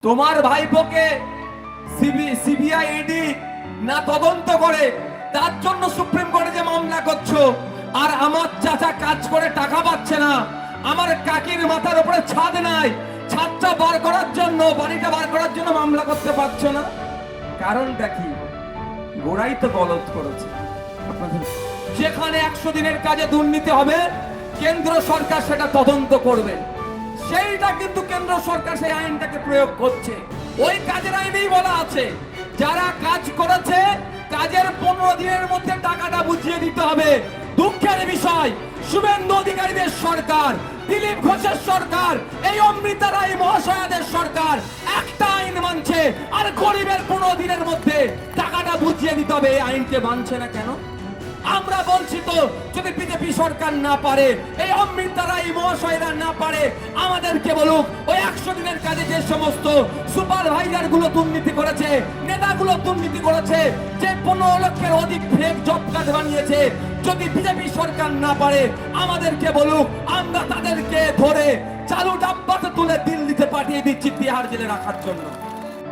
তোমার ভাইপোকে CBI ED না তদন্ত করে তার জন্য সুপ্রিম কোর্টে যে মামলা করছো, আর আমার চাচা কাজ করে টাকা পাচ্ছে না, আমার কাকির মাথার উপরে ছাদ নাই, ছাদটা বার করার জন্য, বাড়িটা বার করার জন্য মামলা করতে পারছো না। কারণটা কি? গোড়াই তো গলত করেছে। যেখানে 100 দিনের কাজে দুর্নীতি হবে, কেন্দ্র সরকার সেটা তদন্ত করবে। সেইটা কিন্তু কেন্দ্র সরকার সেই আইনটাকে প্রয়োগ করছে। ওই কাজের আইনেই বলা আছে যারা কাজ করেছে কাজের 15 দিনের মধ্যে টাকাটা বুঝিয়ে দিতে হবে। দুঃখের বিষয়, শুভেন্দু অধিকারীদের সরকার, দিলীপ ঘোষের সরকার, এই অমৃতা রায় মহাশয়াদের সরকার একটা আইন মানছে, আর গরিবের 15 দিনের মধ্যে টাকাটা বুঝিয়ে দিতে হবে। এই আইনকে মানছে না কেন? আমরা বলছি তো, যদি বিজেপি সরকার না পারে, এই অমৃতা রায় মহাশয়রা না পারে, আমাদেরকে বলুক ওই 100 দিনের কাজে যে সমস্ত সুপারভাইজার গুলো দুর্নীতি করেছে, নেতাগুলো দুর্নীতি করেছে, যে 15 লক্ষের অধিক ফেক জব কার্ড বানিয়েছে, যদি বিজেপি সরকার না পারে, আমাদেরকে বলুক, আমরা তাদেরকে ধরে চালু ডাব্বাতে তুলে দিল্লিতে পাঠিয়ে দিচ্ছি তিহার জেলে রাখার জন্য।